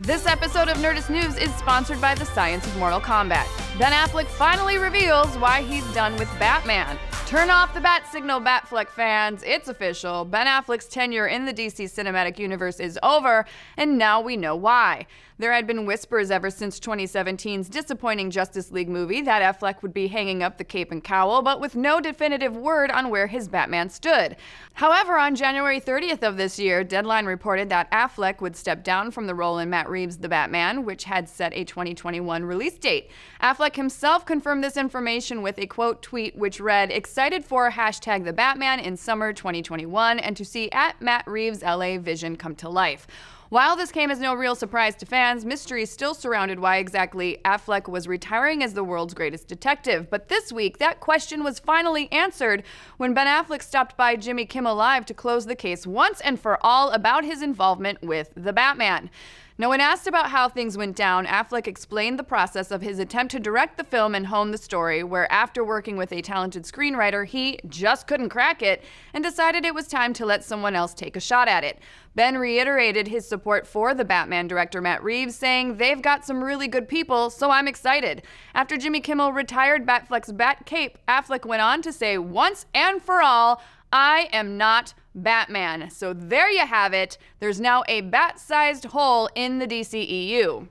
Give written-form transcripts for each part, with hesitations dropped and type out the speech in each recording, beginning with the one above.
This episode of Nerdist News is sponsored by the Science of Mortal Kombat. Ben Affleck finally reveals why he's done with Batman. Turn off the bat signal, Batfleck fans. It's official. Ben Affleck's tenure in the DC cinematic universe is over, and now we know why. There had been whispers ever since 2017's disappointing Justice League movie that Affleck would be hanging up the cape and cowl, but with no definitive word on where his Batman stood. However, on January 30th of this year, Deadline reported that Affleck would step down from the role in Matt Reeves' The Batman, which had set a 2021 release date. Affleck himself confirmed this information with a quote tweet which read, "Excited for #TheBatman in summer 2021 and to see @Matt Reeves LA vision come to life." While this came as no real surprise to fans, mystery still surrounded why exactly Affleck was retiring as the world's greatest detective. But this week, that question was finally answered when Ben Affleck stopped by Jimmy Kimmel Live to close the case once and for all about his involvement with The Batman. Now, when asked about how things went down, Affleck explained the process of his attempt to direct the film and hone the story, where after working with a talented screenwriter, he just couldn't crack it and decided it was time to let someone else take a shot at it. Ben reiterated his support for the Batman director Matt Reeves, saying, "They've got some really good people, so I'm excited." After Jimmy Kimmel retired Batfleck's bat cape, Affleck went on to say, "Once and for all, I am not Batman." So there you have it. There's now a bat-sized hole in the DCEU.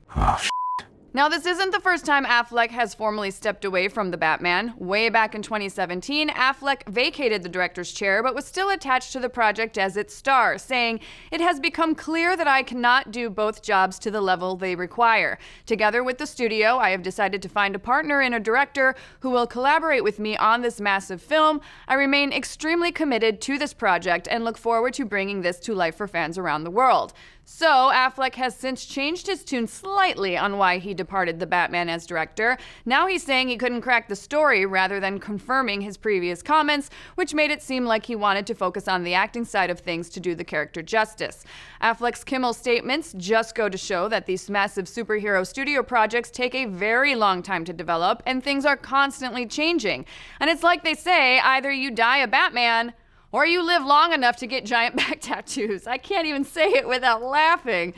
Now, this isn't the first time Affleck has formally stepped away from the Batman. Way back in 2017, Affleck vacated the director's chair but was still attached to the project as its star, saying, "It has become clear that I cannot do both jobs to the level they require. Together with the studio, I have decided to find a partner in a director who will collaborate with me on this massive film. I remain extremely committed to this project and look forward to bringing this to life for fans around the world." So, Affleck has since changed his tune slightly on why he departed the Batman as director. Now he's saying he couldn't crack the story rather than confirming his previous comments, which made it seem like he wanted to focus on the acting side of things to do the character justice. Affleck's Kimmel statements just go to show that these massive superhero studio projects take a very long time to develop, and things are constantly changing. And it's like they say, either you die a Batman, or you live long enough to get giant back tattoos. I can't even say it without laughing.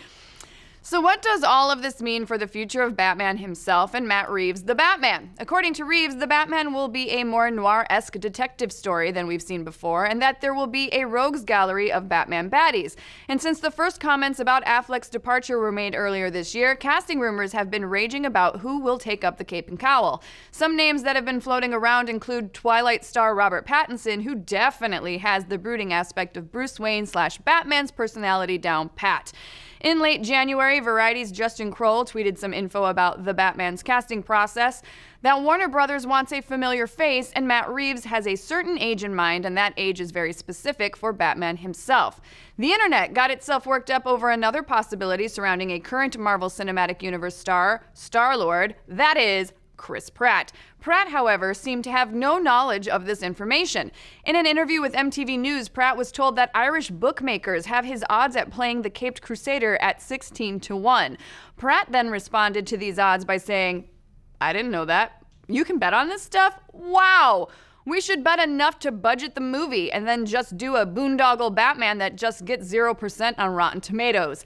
So what does all of this mean for the future of Batman himself and Matt Reeves' The Batman? According to Reeves, The Batman will be a more noir-esque detective story than we've seen before, and that there will be a rogues gallery of Batman baddies. And since the first comments about Affleck's departure were made earlier this year, casting rumors have been raging about who will take up the cape and cowl. Some names that have been floating around include Twilight star Robert Pattinson, who definitely has the brooding aspect of Bruce Wayne/Batman's personality down pat. In late January, Variety's Justin Kroll tweeted some info about the Batman's casting process, that Warner Brothers wants a familiar face and Matt Reeves has a certain age in mind, and that age is very specific for Batman himself. The internet got itself worked up over another possibility surrounding a current Marvel Cinematic Universe star, Star-Lord, that is, Chris Pratt. Pratt, however, seemed to have no knowledge of this information. In an interview with MTV News, Pratt was told that Irish bookmakers have his odds at playing the Caped Crusader at 16-1. Pratt then responded to these odds by saying, "I didn't know that. You can bet on this stuff? Wow! We should bet enough to budget the movie and then just do a boondoggle Batman that just gets 0% on Rotten Tomatoes."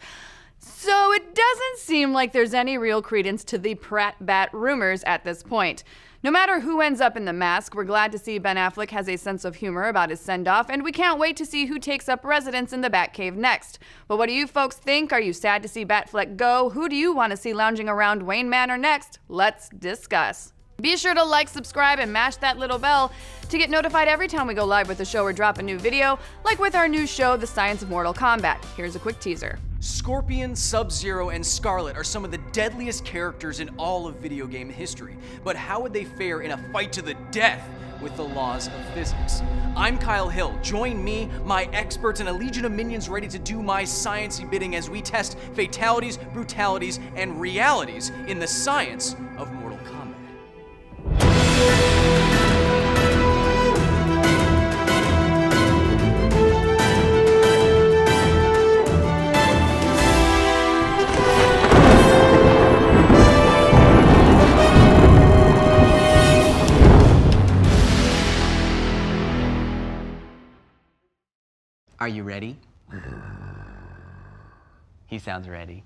So it doesn't seem like there's any real credence to the Pratt Bat rumors at this point. No matter who ends up in the mask, we're glad to see Ben Affleck has a sense of humor about his send-off, and we can't wait to see who takes up residence in the Batcave next. But what do you folks think? Are you sad to see Batfleck go? Who do you want to see lounging around Wayne Manor next? Let's discuss. Be sure to like, subscribe, and mash that little bell to get notified every time we go live with a show or drop a new video, like with our new show, The Science of Mortal Kombat. Here's a quick teaser. Scorpion, Sub-Zero, and Scarlet are some of the deadliest characters in all of video game history, but how would they fare in a fight to the death with the laws of physics? I'm Kyle Hill. Join me, my experts, and a legion of minions ready to do my science-y bidding as we test fatalities, brutalities, and realities in the science of Mortal Kombat. Are you ready? He sounds ready.